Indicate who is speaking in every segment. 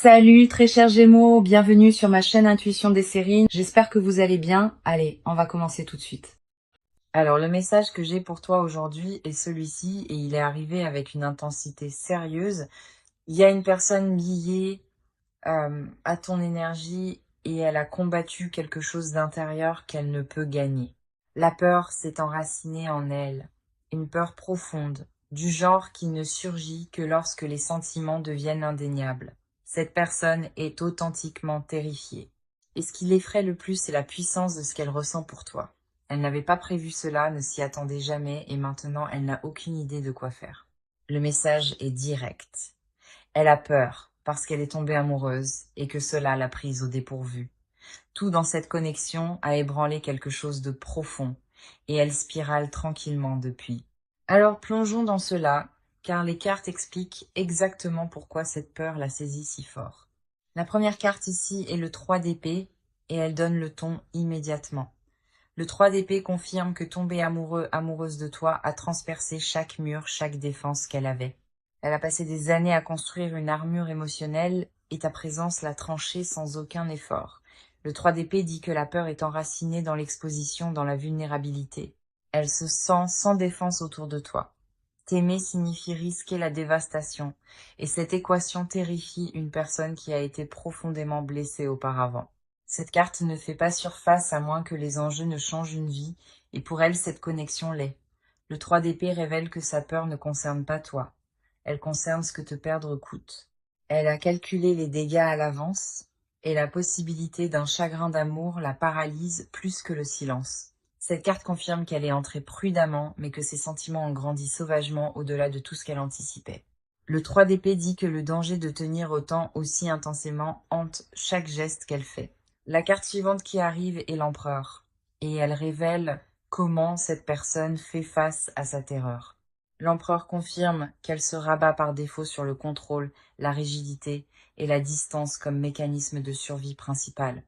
Speaker 1: Salut très chers Gémeaux, bienvenue sur ma chaîne Intuition des séries. J'espère que vous allez bien. Allez, on va commencer tout de suite. Alors le message que j'ai pour toi aujourd'hui est celui-ci et il est arrivé avec une intensité sérieuse. Il y a une personne liée à ton énergie et elle a combattu quelque chose d'intérieur qu'elle ne peut gagner. La peur s'est enracinée en elle, une peur profonde, du genre qui ne surgit que lorsque les sentiments deviennent indéniables. Cette personne est authentiquement terrifiée. Et ce qui l'effraie le plus, c'est la puissance de ce qu'elle ressent pour toi. Elle n'avait pas prévu cela, ne s'y attendait jamais, et maintenant elle n'a aucune idée de quoi faire. Le message est direct. Elle a peur, parce qu'elle est tombée amoureuse, et que cela l'a prise au dépourvu. Tout dans cette connexion a ébranlé quelque chose de profond, et elle spirale tranquillement depuis. Alors plongeons dans cela, car les cartes expliquent exactement pourquoi cette peur la saisit si fort. La première carte ici est le 3 d'épée, et elle donne le ton immédiatement. Le 3 d'épée confirme que tomber amoureux, amoureuse de toi a transpercé chaque mur, chaque défense qu'elle avait. Elle a passé des années à construire une armure émotionnelle, et ta présence l'a tranchée sans aucun effort. Le 3 d'épée dit que la peur est enracinée dans l'exposition, dans la vulnérabilité. Elle se sent sans défense autour de toi. T'aimer signifie risquer la dévastation, et cette équation terrifie une personne qui a été profondément blessée auparavant. Cette carte ne fait pas surface à moins que les enjeux ne changent une vie, et pour elle cette connexion l'est. Le 3 d'épée révèle que sa peur ne concerne pas toi. Elle concerne ce que te perdre coûte. Elle a calculé les dégâts à l'avance, et la possibilité d'un chagrin d'amour la paralyse plus que le silence. Cette carte confirme qu'elle est entrée prudemment, mais que ses sentiments ont grandi sauvagement au-delà de tout ce qu'elle anticipait. Le 3 d'épée dit que le danger de tenir autant aussi intensément hante chaque geste qu'elle fait. La carte suivante qui arrive est l'empereur, et elle révèle comment cette personne fait face à sa terreur. L'empereur confirme qu'elle se rabat par défaut sur le contrôle, la rigidité et la distance comme mécanisme de survie principal.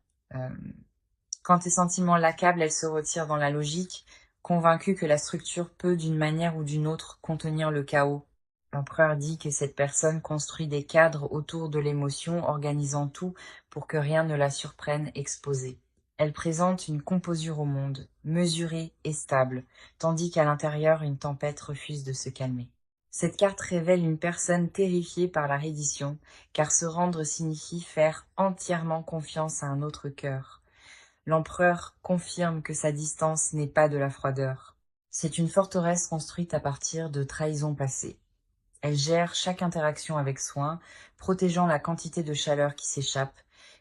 Speaker 1: Quand tes sentiments l'accablent, elle se retire dans la logique, convaincue que la structure peut, d'une manière ou d'une autre, contenir le chaos. L'empereur dit que cette personne construit des cadres autour de l'émotion, organisant tout pour que rien ne la surprenne exposée. Elle présente une composure au monde, mesurée et stable, tandis qu'à l'intérieur, une tempête refuse de se calmer. Cette carte révèle une personne terrifiée par la reddition, car se rendre signifie faire entièrement confiance à un autre cœur. L'empereur confirme que sa distance n'est pas de la froideur. C'est une forteresse construite à partir de trahisons passées. Elle gère chaque interaction avec soin, protégeant la quantité de chaleur qui s'échappe,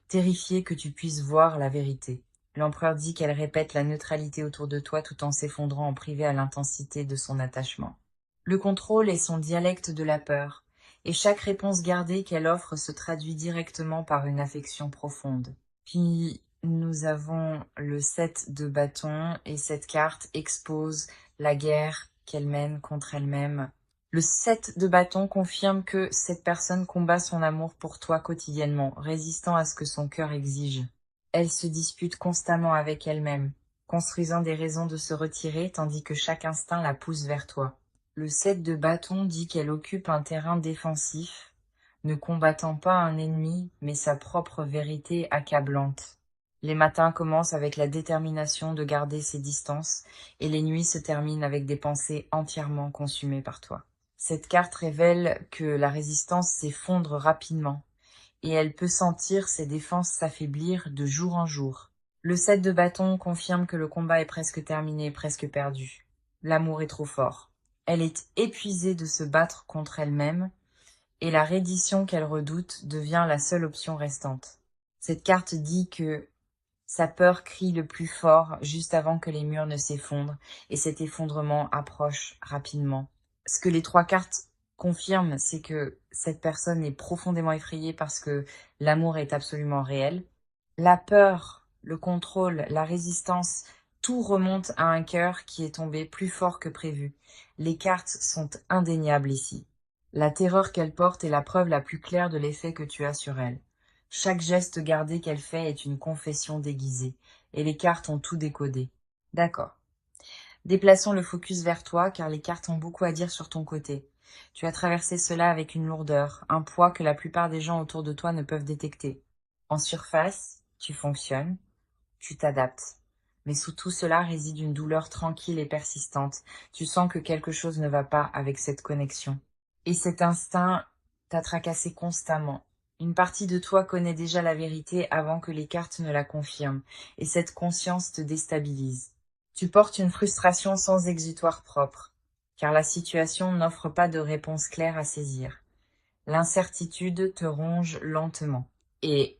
Speaker 1: terrifiée que tu puisses voir la vérité. L'empereur dit qu'elle répète la neutralité autour de toi tout en s'effondrant en privé à l'intensité de son attachement. Le contrôle est son dialecte de la peur, et chaque réponse gardée qu'elle offre se traduit directement par une affection profonde. Puis nous avons le 7 de bâton, et cette carte expose la guerre qu'elle mène contre elle-même. Le 7 de bâton confirme que cette personne combat son amour pour toi quotidiennement, résistant à ce que son cœur exige. Elle se dispute constamment avec elle-même, construisant des raisons de se retirer tandis que chaque instinct la pousse vers toi. Le 7 de bâton dit qu'elle occupe un terrain défensif, ne combattant pas un ennemi, mais sa propre vérité accablante. Les matins commencent avec la détermination de garder ses distances, et les nuits se terminent avec des pensées entièrement consumées par toi. Cette carte révèle que la résistance s'effondre rapidement, et elle peut sentir ses défenses s'affaiblir de jour en jour. Le 7 de bâton confirme que le combat est presque terminé, presque perdu. L'amour est trop fort. Elle est épuisée de se battre contre elle-même, et la reddition qu'elle redoute devient la seule option restante. Cette carte dit que sa peur crie le plus fort juste avant que les murs ne s'effondrent, et cet effondrement approche rapidement. Ce que les 3 cartes confirment, c'est que cette personne est profondément effrayée parce que l'amour est absolument réel. La peur, le contrôle, la résistance, tout remonte à un cœur qui est tombé plus fort que prévu. Les cartes sont indéniables ici. La terreur qu'elle porte est la preuve la plus claire de l'effet que tu as sur elle. Chaque geste gardé qu'elle fait est une confession déguisée, et les cartes ont tout décodé. D'accord. Déplaçons le focus vers toi, car les cartes ont beaucoup à dire sur ton côté. Tu as traversé cela avec une lourdeur, un poids que la plupart des gens autour de toi ne peuvent détecter. En surface, tu fonctionnes, tu t'adaptes. Mais sous tout cela réside une douleur tranquille et persistante. Tu sens que quelque chose ne va pas avec cette connexion. Et cet instinct t'a tracassé constamment. Une partie de toi connaît déjà la vérité avant que les cartes ne la confirment, et cette conscience te déstabilise. Tu portes une frustration sans exutoire propre, car la situation n'offre pas de réponse claire à saisir. L'incertitude te ronge lentement. Et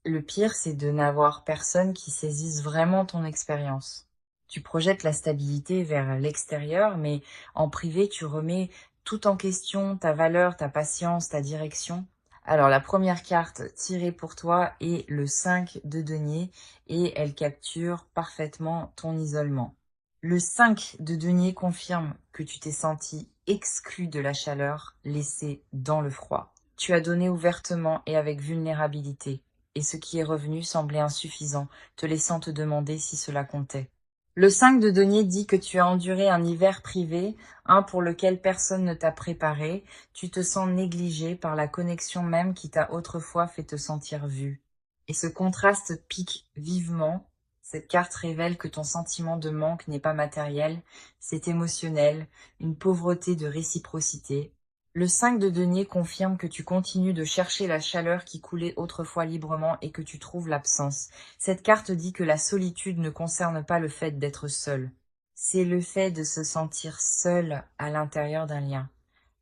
Speaker 1: le pire, c'est de n'avoir personne qui saisisse vraiment ton expérience. Tu projettes la stabilité vers l'extérieur, mais en privé, tu remets tout en question, ta valeur, ta patience, ta direction. Alors, la première carte tirée pour toi est le 5 de denier et elle capture parfaitement ton isolement. Le 5 de denier confirme que tu t'es senti exclu de la chaleur, laissé dans le froid. Tu as donné ouvertement et avec vulnérabilité, et ce qui est revenu semblait insuffisant, te laissant te demander si cela comptait. Le 5 de denier dit que tu as enduré un hiver privé, un pour lequel personne ne t'a préparé, tu te sens négligé par la connexion même qui t'a autrefois fait te sentir vu. Et ce contraste pique vivement. Cette carte révèle que ton sentiment de manque n'est pas matériel, c'est émotionnel, une pauvreté de réciprocité. Le 5 de denier confirme que tu continues de chercher la chaleur qui coulait autrefois librement et que tu trouves l'absence. Cette carte dit que la solitude ne concerne pas le fait d'être seul. C'est le fait de se sentir seul à l'intérieur d'un lien.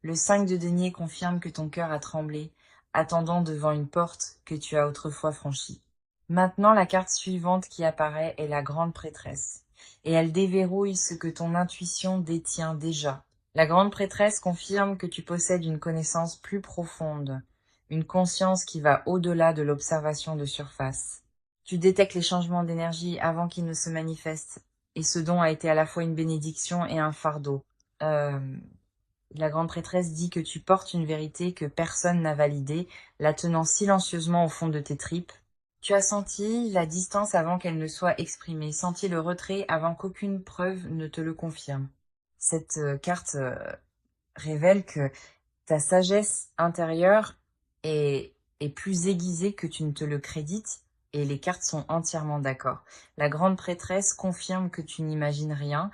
Speaker 1: Le 5 de denier confirme que ton cœur a tremblé, attendant devant une porte que tu as autrefois franchie. Maintenant, la carte suivante qui apparaît est la grande prêtresse, et elle déverrouille ce que ton intuition détient déjà. La grande prêtresse confirme que tu possèdes une connaissance plus profonde, une conscience qui va au-delà de l'observation de surface. Tu détectes les changements d'énergie avant qu'ils ne se manifestent, et ce don a été à la fois une bénédiction et un fardeau. La grande prêtresse dit que tu portes une vérité que personne n'a validée, la tenant silencieusement au fond de tes tripes. Tu as senti la distance avant qu'elle ne soit exprimée, senti le retrait avant qu'aucune preuve ne te le confirme. Cette carte révèle que ta sagesse intérieure est plus aiguisée que tu ne te le crédites, et les cartes sont entièrement d'accord. La grande prêtresse confirme que tu n'imagines rien.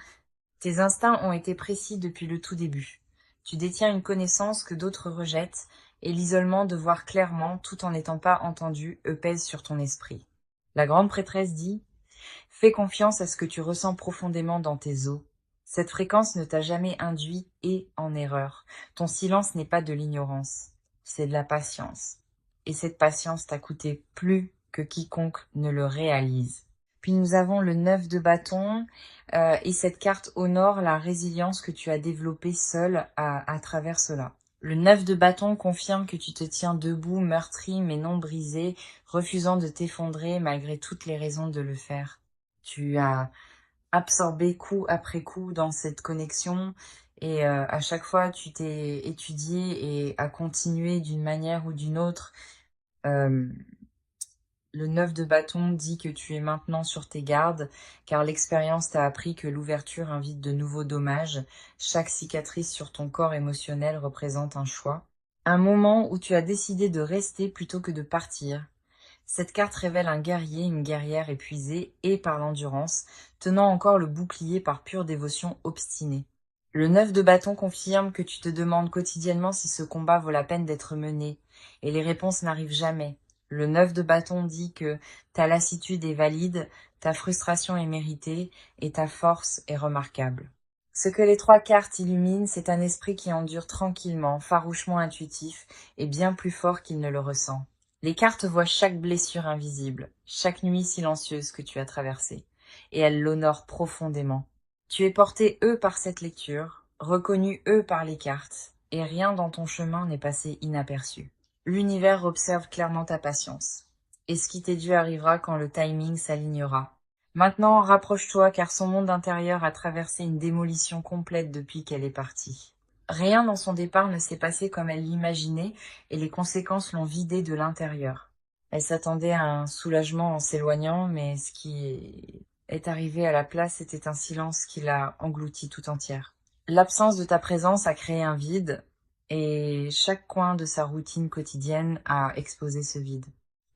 Speaker 1: Tes instincts ont été précis depuis le tout début. Tu détiens une connaissance que d'autres rejettent, et l'isolement de voir clairement, tout en n'étant pas entendu, pèse sur ton esprit. La grande prêtresse dit « Fais confiance à ce que tu ressens profondément dans tes os. Cette fréquence ne t'a jamais induit et en erreur. Ton silence n'est pas de l'ignorance, c'est de la patience. Et cette patience t'a coûté plus que quiconque ne le réalise. » Puis nous avons le 9 de bâton, et cette carte honore la résilience que tu as développée seule à travers cela. Le 9 de bâton confirme que tu te tiens debout, meurtri mais non brisé, refusant de t'effondrer malgré toutes les raisons de le faire. Tu as absorbé coup après coup dans cette connexion, et à chaque fois tu t'es étudié et as continué d'une manière ou d'une autre. Le 9 de bâton dit que tu es maintenant sur tes gardes, car l'expérience t'a appris que l'ouverture invite de nouveaux dommages. Chaque cicatrice sur ton corps émotionnel représente un choix. Un moment où tu as décidé de rester plutôt que de partir. Cette carte révèle un guerrier, une guerrière épuisée et par l'endurance, tenant encore le bouclier par pure dévotion obstinée. Le 9 de bâton confirme que tu te demandes quotidiennement si ce combat vaut la peine d'être mené, et les réponses n'arrivent jamais. Le 9 de bâton dit que ta lassitude est valide, ta frustration est méritée, et ta force est remarquable. Ce que les trois cartes illuminent, c'est un esprit qui endure tranquillement, farouchement intuitif, et bien plus fort qu'il ne le ressent. Les cartes voient chaque blessure invisible, chaque nuit silencieuse que tu as traversée, et elles l'honorent profondément. Tu es porté par cette lecture, reconnu par les cartes, et rien dans ton chemin n'est passé inaperçu. L'univers observe clairement ta patience, et ce qui t'est dû arrivera quand le timing s'alignera. Maintenant, rapproche-toi car son monde intérieur a traversé une démolition complète depuis qu'elle est partie. Rien dans son départ ne s'est passé comme elle l'imaginait, et les conséquences l'ont vidée de l'intérieur. Elle s'attendait à un soulagement en s'éloignant, mais ce qui est arrivé à la place, c'était un silence qui l'a engloutie tout entière. L'absence de ta présence a créé un vide, et chaque coin de sa routine quotidienne a exposé ce vide.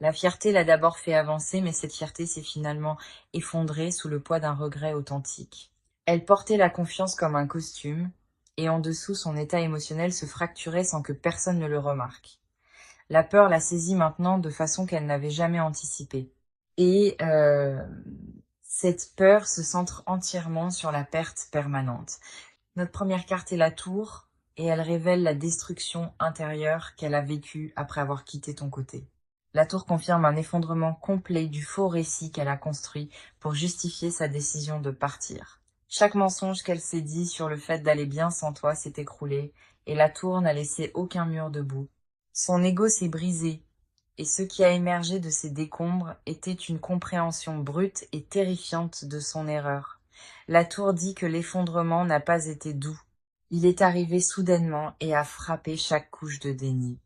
Speaker 1: La fierté l'a d'abord fait avancer, mais cette fierté s'est finalement effondrée sous le poids d'un regret authentique. Elle portait la confiance comme un costume, et en dessous son état émotionnel se fracturait sans que personne ne le remarque. La peur la saisit maintenant de façon qu'elle n'avait jamais anticipée. Et cette peur se centre entièrement sur la perte permanente. Notre première carte est la tour, et elle révèle la destruction intérieure qu'elle a vécue après avoir quitté ton côté. La tour confirme un effondrement complet du faux récit qu'elle a construit pour justifier sa décision de partir. Chaque mensonge qu'elle s'est dit sur le fait d'aller bien sans toi s'est écroulé, et la tour n'a laissé aucun mur debout. Son ego s'est brisé, et ce qui a émergé de ces décombres était une compréhension brute et terrifiante de son erreur. La tour dit que l'effondrement n'a pas été doux. Il est arrivé soudainement et a frappé chaque couche de déni.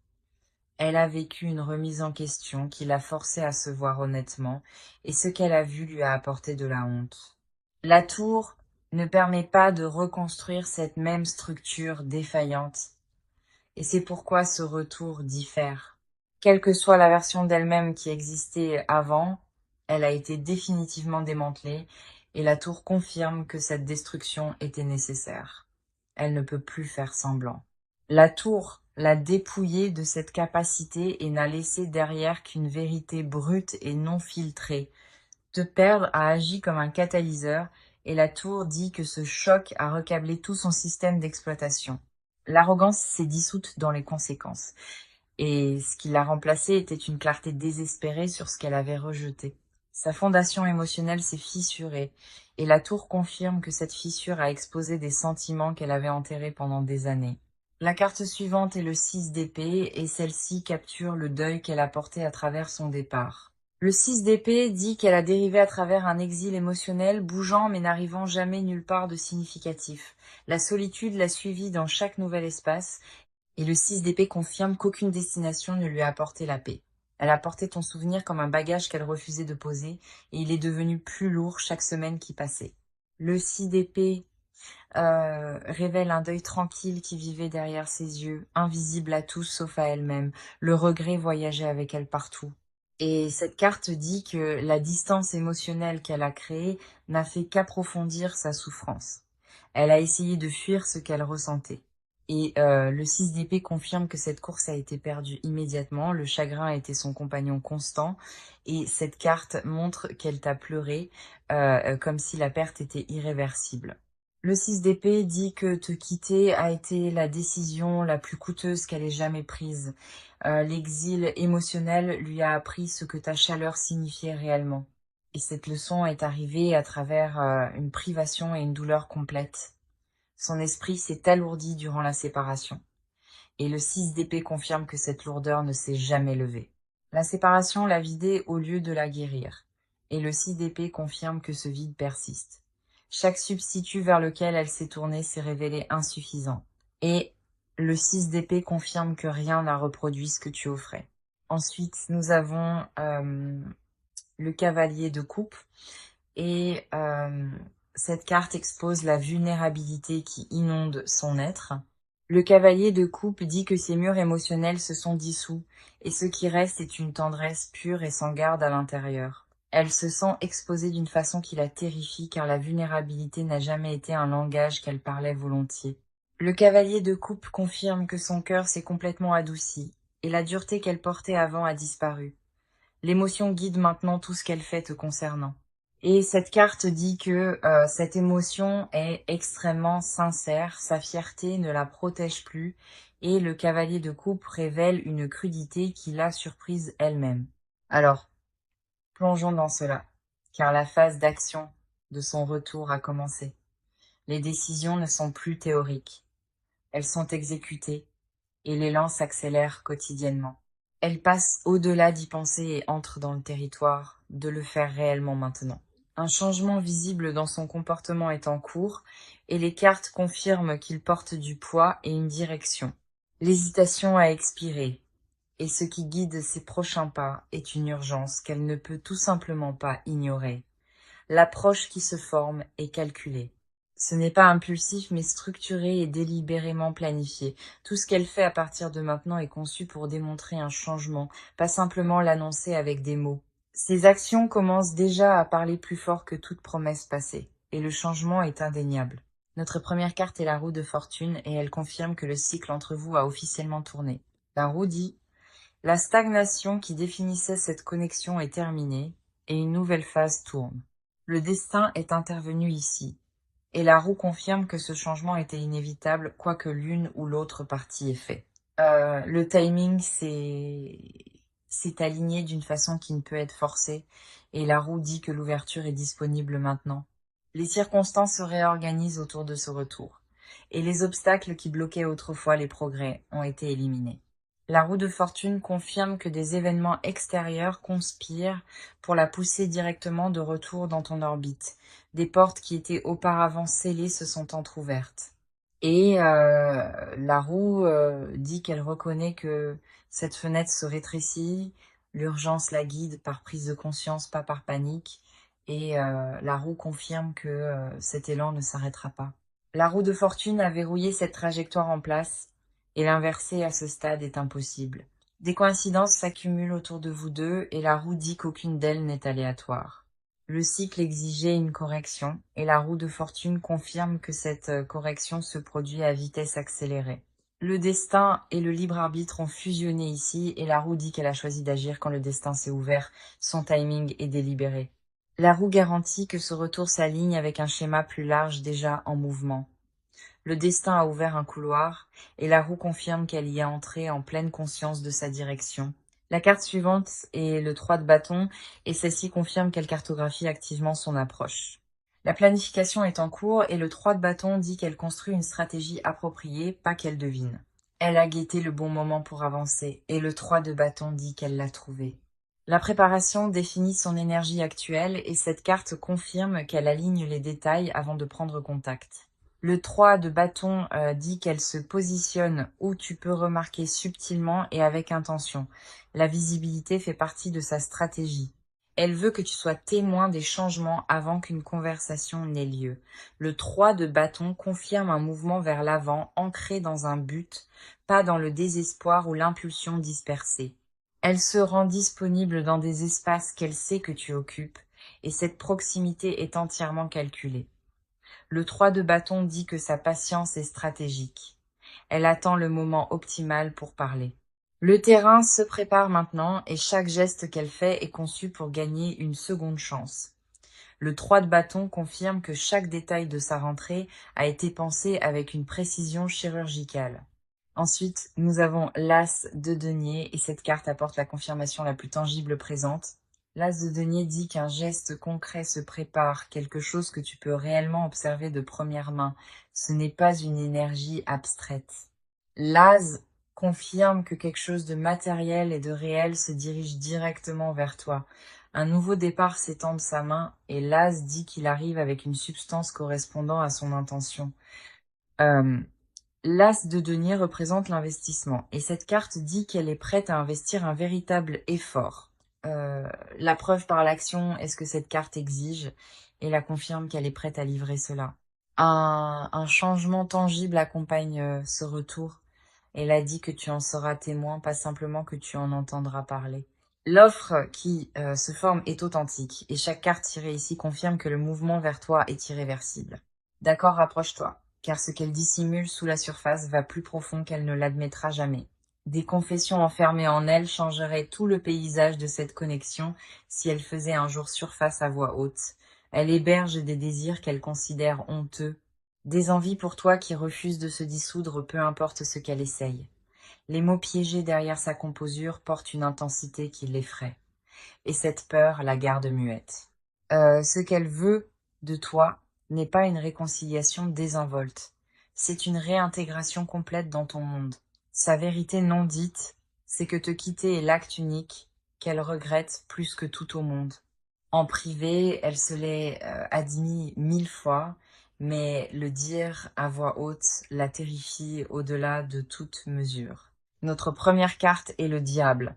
Speaker 1: Elle a vécu une remise en question qui l'a forcée à se voir honnêtement, et ce qu'elle a vu lui a apporté de la honte. La tour ne permet pas de reconstruire cette même structure défaillante, et c'est pourquoi ce retour diffère. Quelle que soit la version d'elle-même qui existait avant, elle a été définitivement démantelée, et la tour confirme que cette destruction était nécessaire. Elle ne peut plus faire semblant. La tour l'a dépouillée de cette capacité et n'a laissé derrière qu'une vérité brute et non filtrée. Te perdre a agi comme un catalyseur, et la tour dit que ce choc a recablé tout son système d'exploitation. L'arrogance s'est dissoute dans les conséquences, et ce qui l'a remplacée était une clarté désespérée sur ce qu'elle avait rejeté. Sa fondation émotionnelle s'est fissurée, et la tour confirme que cette fissure a exposé des sentiments qu'elle avait enterrés pendant des années. La carte suivante est le 6 d'épée, et celle-ci capture le deuil qu'elle a porté à travers son départ. Le 6 d'épée dit qu'elle a dérivé à travers un exil émotionnel, bougeant mais n'arrivant jamais nulle part de significatif. La solitude l'a suivie dans chaque nouvel espace, et le 6 d'épée confirme qu'aucune destination ne lui a apporté la paix. Elle a porté ton souvenir comme un bagage qu'elle refusait de poser, et il est devenu plus lourd chaque semaine qui passait. Le 6 d'épée révèle un deuil tranquille qui vivait derrière ses yeux, invisible à tous sauf à elle-même. Le regret voyageait avec elle partout. Et cette carte dit que la distance émotionnelle qu'elle a créée n'a fait qu'approfondir sa souffrance. Elle a essayé de fuir ce qu'elle ressentait. Et le 6 d'épée confirme que cette course a été perdue immédiatement, le chagrin a été son compagnon constant, et cette carte montre qu'elle t'a pleuré, comme si la perte était irréversible. Le 6 d'épée dit que te quitter a été la décision la plus coûteuse qu'elle ait jamais prise. L'exil émotionnel lui a appris ce que ta chaleur signifiait réellement. Et cette leçon est arrivée à travers une privation et une douleur complète. Son esprit s'est alourdi durant la séparation. Et le 6 d'épée confirme que cette lourdeur ne s'est jamais levée. La séparation l'a vidée au lieu de la guérir. Et le 6 d'épée confirme que ce vide persiste. Chaque substitut vers lequel elle s'est tournée s'est révélé insuffisant. Et le 6 d'épée confirme que rien n'a reproduit ce que tu offrais. Ensuite, nous avons le cavalier de coupe. Et cette carte expose la vulnérabilité qui inonde son être. Le cavalier de coupe dit que ses murs émotionnels se sont dissous, et ce qui reste est une tendresse pure et sans garde à l'intérieur. Elle se sent exposée d'une façon qui la terrifie, car la vulnérabilité n'a jamais été un langage qu'elle parlait volontiers. Le cavalier de coupe confirme que son cœur s'est complètement adouci, et la dureté qu'elle portait avant a disparu. L'émotion guide maintenant tout ce qu'elle fait te concernant. Et cette carte dit que cette émotion est extrêmement sincère, sa fierté ne la protège plus, et le cavalier de coupe révèle une crudité qui l'a surprise elle-même. Alors, plongeons dans cela, car la phase d'action de son retour a commencé. Les décisions ne sont plus théoriques, elles sont exécutées, et l'élan s'accélère quotidiennement. Elle passe au-delà d'y penser et entre dans le territoire, de le faire réellement maintenant. Un changement visible dans son comportement est en cours, et les cartes confirment qu'il porte du poids et une direction. L'hésitation a expiré, et ce qui guide ses prochains pas est une urgence qu'elle ne peut tout simplement pas ignorer. L'approche qui se forme est calculée. Ce n'est pas impulsif, mais structuré et délibérément planifié. Tout ce qu'elle fait à partir de maintenant est conçu pour démontrer un changement, pas simplement l'annoncer avec des mots. Ses actions commencent déjà à parler plus fort que toute promesse passée, et le changement est indéniable. Notre première carte est la roue de fortune, et elle confirme que le cycle entre vous a officiellement tourné. La roue dit: la stagnation qui définissait cette connexion est terminée, et une nouvelle phase tourne. Le destin est intervenu ici, et la roue confirme que ce changement était inévitable, quoi que l'une ou l'autre partie ait fait. Le timing s'est aligné d'une façon qui ne peut être forcée, et la roue dit que l'ouverture est disponible maintenant. Les circonstances se réorganisent autour de ce retour, et les obstacles qui bloquaient autrefois les progrès ont été éliminés. La roue de fortune confirme que des événements extérieurs conspirent pour la pousser directement de retour dans ton orbite. Des portes qui étaient auparavant scellées se sont entr'ouvertes. Et la roue dit qu'elle reconnaît que cette fenêtre se rétrécit, l'urgence la guide par prise de conscience, pas par panique, et la roue confirme que cet élan ne s'arrêtera pas. La roue de fortune a verrouillé cette trajectoire en place, et l'inverser à ce stade est impossible. Des coïncidences s'accumulent autour de vous deux, et la roue dit qu'aucune d'elles n'est aléatoire. Le cycle exigeait une correction, et la roue de fortune confirme que cette correction se produit à vitesse accélérée. Le destin et le libre arbitre ont fusionné ici, et la roue dit qu'elle a choisi d'agir quand le destin s'est ouvert, son timing est délibéré. La roue garantit que ce retour s'aligne avec un schéma plus large déjà en mouvement. Le destin a ouvert un couloir, et la roue confirme qu'elle y est entrée en pleine conscience de sa direction. La carte suivante est le 3 de bâton, et celle-ci confirme qu'elle cartographie activement son approche. La planification est en cours, et le 3 de bâton dit qu'elle construit une stratégie appropriée, pas qu'elle devine. Elle a guetté le bon moment pour avancer, et le 3 de bâton dit qu'elle l'a trouvé. La préparation définit son énergie actuelle, et cette carte confirme qu'elle aligne les détails avant de prendre contact. Le 3 de bâton dit qu'elle se positionne où tu peux remarquer subtilement et avec intention. La visibilité fait partie de sa stratégie. Elle veut que tu sois témoin des changements avant qu'une conversation n'ait lieu. Le 3 de bâton confirme un mouvement vers l'avant, ancré dans un but, pas dans le désespoir ou l'impulsion dispersée. Elle se rend disponible dans des espaces qu'elle sait que tu occupes, et cette proximité est entièrement calculée. Le 3 de bâton dit que sa patience est stratégique. Elle attend le moment optimal pour parler. Le terrain se prépare maintenant, et chaque geste qu'elle fait est conçu pour gagner une seconde chance. Le 3 de bâton confirme que chaque détail de sa rentrée a été pensé avec une précision chirurgicale. Ensuite, nous avons l'As de denier, et cette carte apporte la confirmation la plus tangible présente. L'As de denier dit qu'un geste concret se prépare, quelque chose que tu peux réellement observer de première main. Ce n'est pas une énergie abstraite. L'As confirme que quelque chose de matériel et de réel se dirige directement vers toi. Un nouveau départ s'étend de sa main, et l'As dit qu'il arrive avec une substance correspondant à son intention. L'As de denier représente l'investissement, et cette carte dit qu'elle est prête à investir un véritable effort. La preuve par l'action est ce que cette carte exige, et la confirme qu'elle est prête à livrer cela. Un changement tangible accompagne ce retour. Elle a dit que tu en seras témoin, pas simplement que tu en entendras parler. L'offre qui se forme est authentique, et chaque carte tirée ici confirme que le mouvement vers toi est irréversible. D'accord, rapproche-toi, car ce qu'elle dissimule sous la surface va plus profond qu'elle ne l'admettra jamais. Des confessions enfermées en elle changeraient tout le paysage de cette connexion si elle faisait un jour surface à voix haute. Elle héberge des désirs qu'elle considère honteux, des envies pour toi qui refusent de se dissoudre peu importe ce qu'elle essaye. Les mots piégés derrière sa composure portent une intensité qui l'effraie, et cette peur la garde muette. Ce qu'elle veut de toi n'est pas une réconciliation désinvolte, c'est une réintégration complète dans ton monde. Sa vérité non dite, c'est que te quitter est l'acte unique qu'elle regrette plus que tout au monde. En privé, elle se l'est admis 1000 fois, mais le dire à voix haute la terrifie au-delà de toute mesure. Notre première carte est le diable,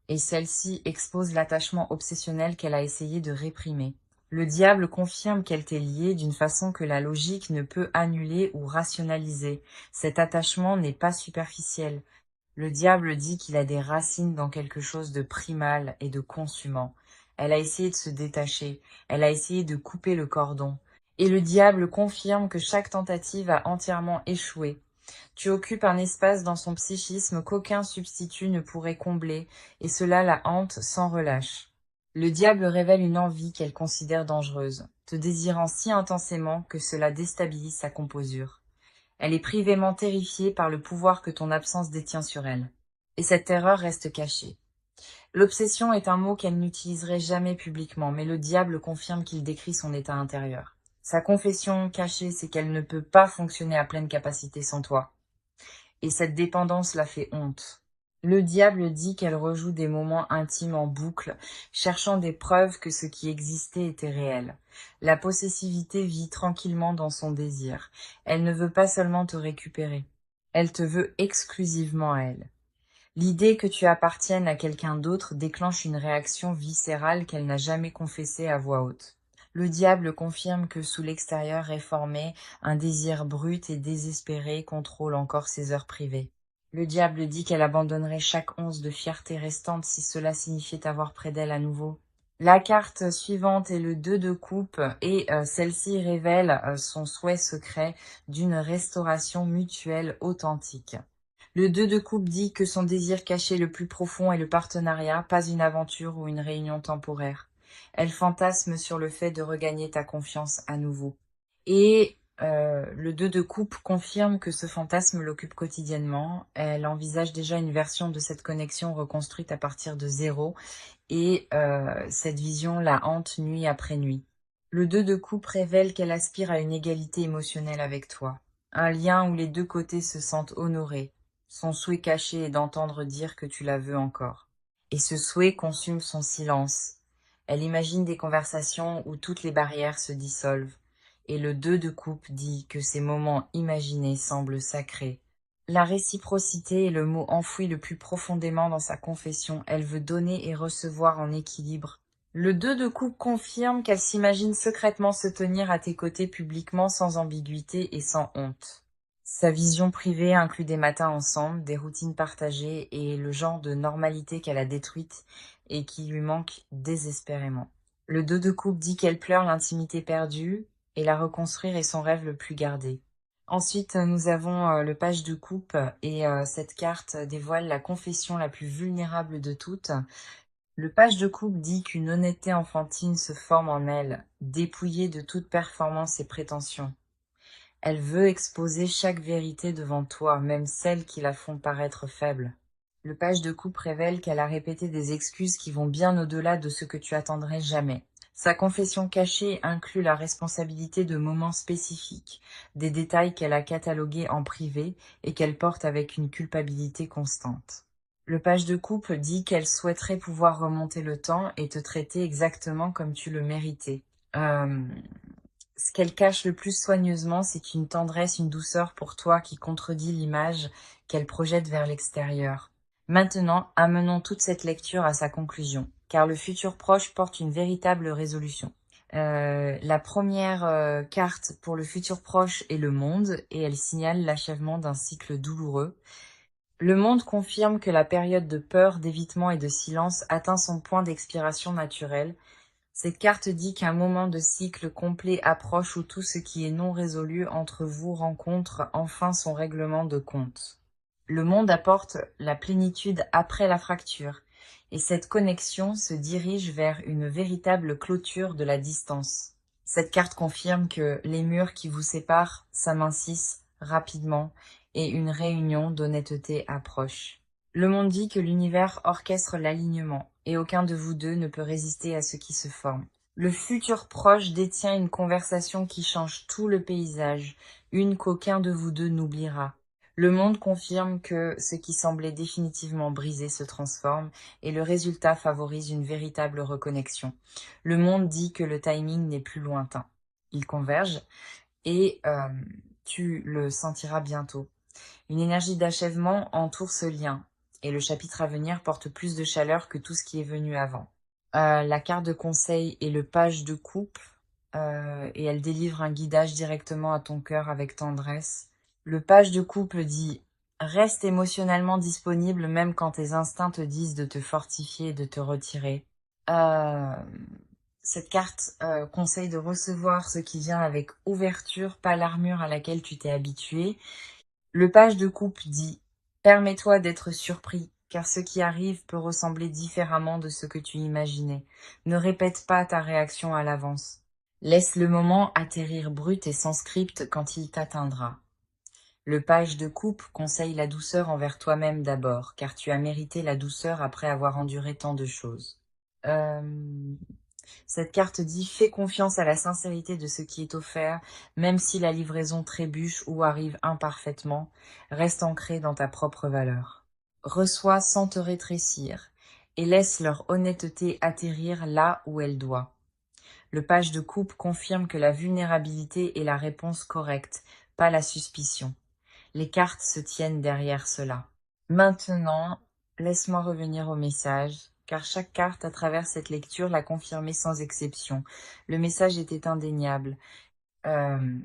Speaker 1: et celle-ci expose l'attachement obsessionnel qu'elle a essayé de réprimer. Le diable confirme qu'elle t'est liée d'une façon que la logique ne peut annuler ou rationaliser. Cet attachement n'est pas superficiel. Le diable dit qu'il a des racines dans quelque chose de primal et de consumant. Elle a essayé de se détacher, elle a essayé de couper le cordon. Et le diable confirme que chaque tentative a entièrement échoué. Tu occupes un espace dans son psychisme qu'aucun substitut ne pourrait combler, et cela la hante sans relâche. Le diable révèle une envie qu'elle considère dangereuse, te désirant si intensément que cela déstabilise sa composure. Elle est privément terrifiée par le pouvoir que ton absence détient sur elle. Et cette terreur reste cachée. L'obsession est un mot qu'elle n'utiliserait jamais publiquement, mais le diable confirme qu'il décrit son état intérieur. Sa confession cachée, c'est qu'elle ne peut pas fonctionner à pleine capacité sans toi. Et cette dépendance la fait honte. Le diable dit qu'elle rejoue des moments intimes en boucle, cherchant des preuves que ce qui existait était réel. La possessivité vit tranquillement dans son désir. Elle ne veut pas seulement te récupérer. Elle te veut exclusivement à elle. L'idée que tu appartiennes à quelqu'un d'autre déclenche une réaction viscérale qu'elle n'a jamais confessée à voix haute. Le diable confirme que sous l'extérieur réformé, un désir brut et désespéré contrôle encore ses heures privées. Le diable dit qu'elle abandonnerait chaque once de fierté restante si cela signifiait avoir près d'elle à nouveau. La carte suivante est le 2 de coupe et celle-ci révèle son souhait secret d'une restauration mutuelle authentique. Le 2 de coupe dit que son désir caché le plus profond est le partenariat, pas une aventure ou une réunion temporaire. Elle fantasme sur le fait de regagner ta confiance à nouveau. Et le 2 de coupe confirme que ce fantasme l'occupe quotidiennement. Elle envisage déjà une version de cette connexion reconstruite à partir de zéro et cette vision la hante nuit après nuit. Le 2 de coupe révèle qu'elle aspire à une égalité émotionnelle avec toi. Un lien où les deux côtés se sentent honorés. Son souhait caché est d'entendre dire que tu la veux encore. Et ce souhait consume son silence. Elle imagine des conversations où toutes les barrières se dissolvent. Et le 2 de coupe dit que ces moments imaginés semblent sacrés. La réciprocité est le mot enfoui le plus profondément dans sa confession. Elle veut donner et recevoir en équilibre. Le 2 de coupe confirme qu'elle s'imagine secrètement se tenir à tes côtés publiquement sans ambiguïté et sans honte. Sa vision privée inclut des matins ensemble, des routines partagées et le genre de normalité qu'elle a détruite et qui lui manque désespérément. Le 2 de coupe dit qu'elle pleure l'intimité perdue et la reconstruire est son rêve le plus gardé. Ensuite, nous avons le page de coupe et cette carte dévoile la confession la plus vulnérable de toutes. Le page de coupe dit qu'une honnêteté enfantine se forme en elle, dépouillée de toute performance et prétention. Elle veut exposer chaque vérité devant toi, même celles qui la font paraître faible. Le page de coupe révèle qu'elle a répété des excuses qui vont bien au-delà de ce que tu attendrais jamais. Sa confession cachée inclut la responsabilité de moments spécifiques, des détails qu'elle a catalogués en privé et qu'elle porte avec une culpabilité constante. Le page de coupe dit qu'elle souhaiterait pouvoir remonter le temps et te traiter exactement comme tu le méritais. Ce qu'elle cache le plus soigneusement, c'est une tendresse, une douceur pour toi qui contredit l'image qu'elle projette vers l'extérieur. Maintenant, amenons toute cette lecture à sa conclusion, car le futur proche porte une véritable résolution. La première carte pour le futur proche est le monde, et elle signale l'achèvement d'un cycle douloureux. Le monde confirme que la période de peur, d'évitement et de silence atteint son point d'expiration naturel. Cette carte dit qu'un moment de cycle complet approche où tout ce qui est non résolu entre vous rencontre enfin son règlement de compte. Le monde apporte la plénitude après la fracture, et cette connexion se dirige vers une véritable clôture de la distance. Cette carte confirme que les murs qui vous séparent s'amincissent rapidement et une réunion d'honnêteté approche. Le monde dit que l'univers orchestre l'alignement et aucun de vous deux ne peut résister à ce qui se forme. Le futur proche détient une conversation qui change tout le paysage, une qu'aucun de vous deux n'oubliera. Le monde confirme que ce qui semblait définitivement brisé se transforme et le résultat favorise une véritable reconnexion. Le monde dit que le timing n'est plus lointain. Il converge et tu le sentiras bientôt. Une énergie d'achèvement entoure ce lien et le chapitre à venir porte plus de chaleur que tout ce qui est venu avant. La carte de conseil est le page de coupe et elle délivre un guidage directement à ton cœur avec tendresse. Le page de couple dit: reste émotionnellement disponible même quand tes instincts te disent de te fortifier et de te retirer. Euh, Cette carte conseille de recevoir ce qui vient avec ouverture, pas l'armure à laquelle tu t'es habitué. Le page de coupe dit: permets-toi d'être surpris, car ce qui arrive peut ressembler différemment de ce que tu imaginais. Ne répète pas ta réaction à l'avance. Laisse le moment atterrir brut et sans script quand il t'atteindra. Le page de coupe conseille la douceur envers toi-même d'abord, car tu as mérité la douceur après avoir enduré tant de choses. Euh, Cette carte dit: fais confiance à la sincérité de ce qui est offert, même si la livraison trébuche ou arrive imparfaitement, reste ancré dans ta propre valeur. Reçois sans te rétrécir, et laisse leur honnêteté atterrir là où elle doit. Le page de coupe confirme que la vulnérabilité est la réponse correcte, pas la suspicion. Les cartes se tiennent derrière cela. Maintenant, laisse-moi revenir au message, car chaque carte à travers cette lecture l'a confirmé sans exception. Le message était indéniable. Euh,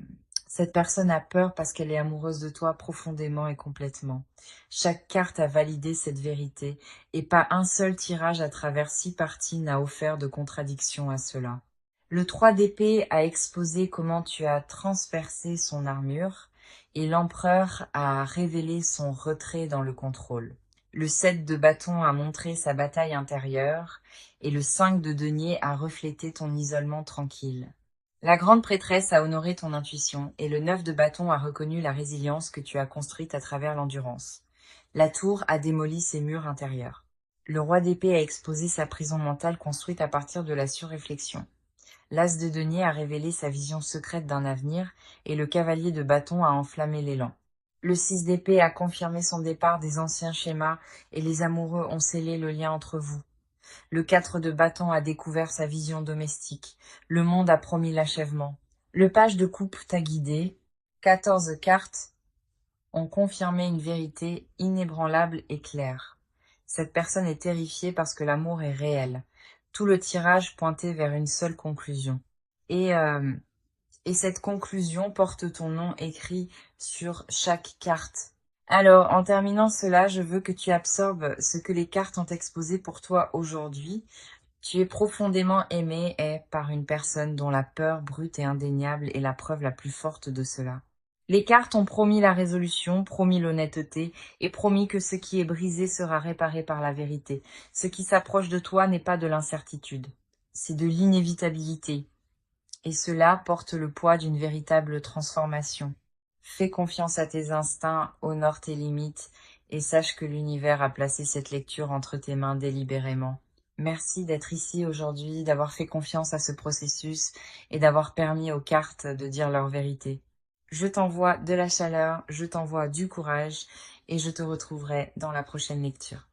Speaker 1: Cette personne a peur parce qu'elle est amoureuse de toi profondément et complètement. Chaque carte a validé cette vérité, et pas un seul tirage à travers 6 parties n'a offert de contradiction à cela. Le 3 d'épée a exposé comment tu as transpercé son armure, et l'empereur a révélé son retrait dans le contrôle. Le 7 de bâton a montré sa bataille intérieure, et le 5 de denier a reflété ton isolement tranquille. La grande prêtresse a honoré ton intuition, et le 9 de bâton a reconnu la résilience que tu as construite à travers l'endurance. La tour a démoli ses murs intérieurs. Le roi d'épée a exposé sa prison mentale construite à partir de la surréflexion. L'as de denier a révélé sa vision secrète d'un avenir, et le cavalier de bâton a enflammé l'élan. Le 6 d'épée a confirmé son départ des anciens schémas, et les amoureux ont scellé le lien entre vous. Le 4 de bâton a découvert sa vision domestique. Le monde a promis l'achèvement. Le page de coupe t'a guidé. 14 cartes ont confirmé une vérité inébranlable et claire. Cette personne est terrifiée parce que l'amour est réel. Tout le tirage pointait vers une seule conclusion. Et, euh, et cette conclusion porte ton nom écrit sur chaque carte. Alors, en terminant cela, je veux que tu absorbes ce que les cartes ont exposé pour toi aujourd'hui. Tu es profondément aimé par une personne dont la peur brute et indéniable est la preuve la plus forte de cela. Les cartes ont promis la résolution, promis l'honnêteté et promis que ce qui est brisé sera réparé par la vérité. Ce qui s'approche de toi n'est pas de l'incertitude, c'est de l'inévitabilité. Et cela porte le poids d'une véritable transformation. Fais confiance à tes instincts, honore tes limites et sache que l'univers a placé cette lecture entre tes mains délibérément. Merci d'être ici aujourd'hui, d'avoir fait confiance à ce processus et d'avoir permis aux cartes de dire leur vérité. Je t'envoie de la chaleur, je t'envoie du courage et je te retrouverai dans la prochaine lecture.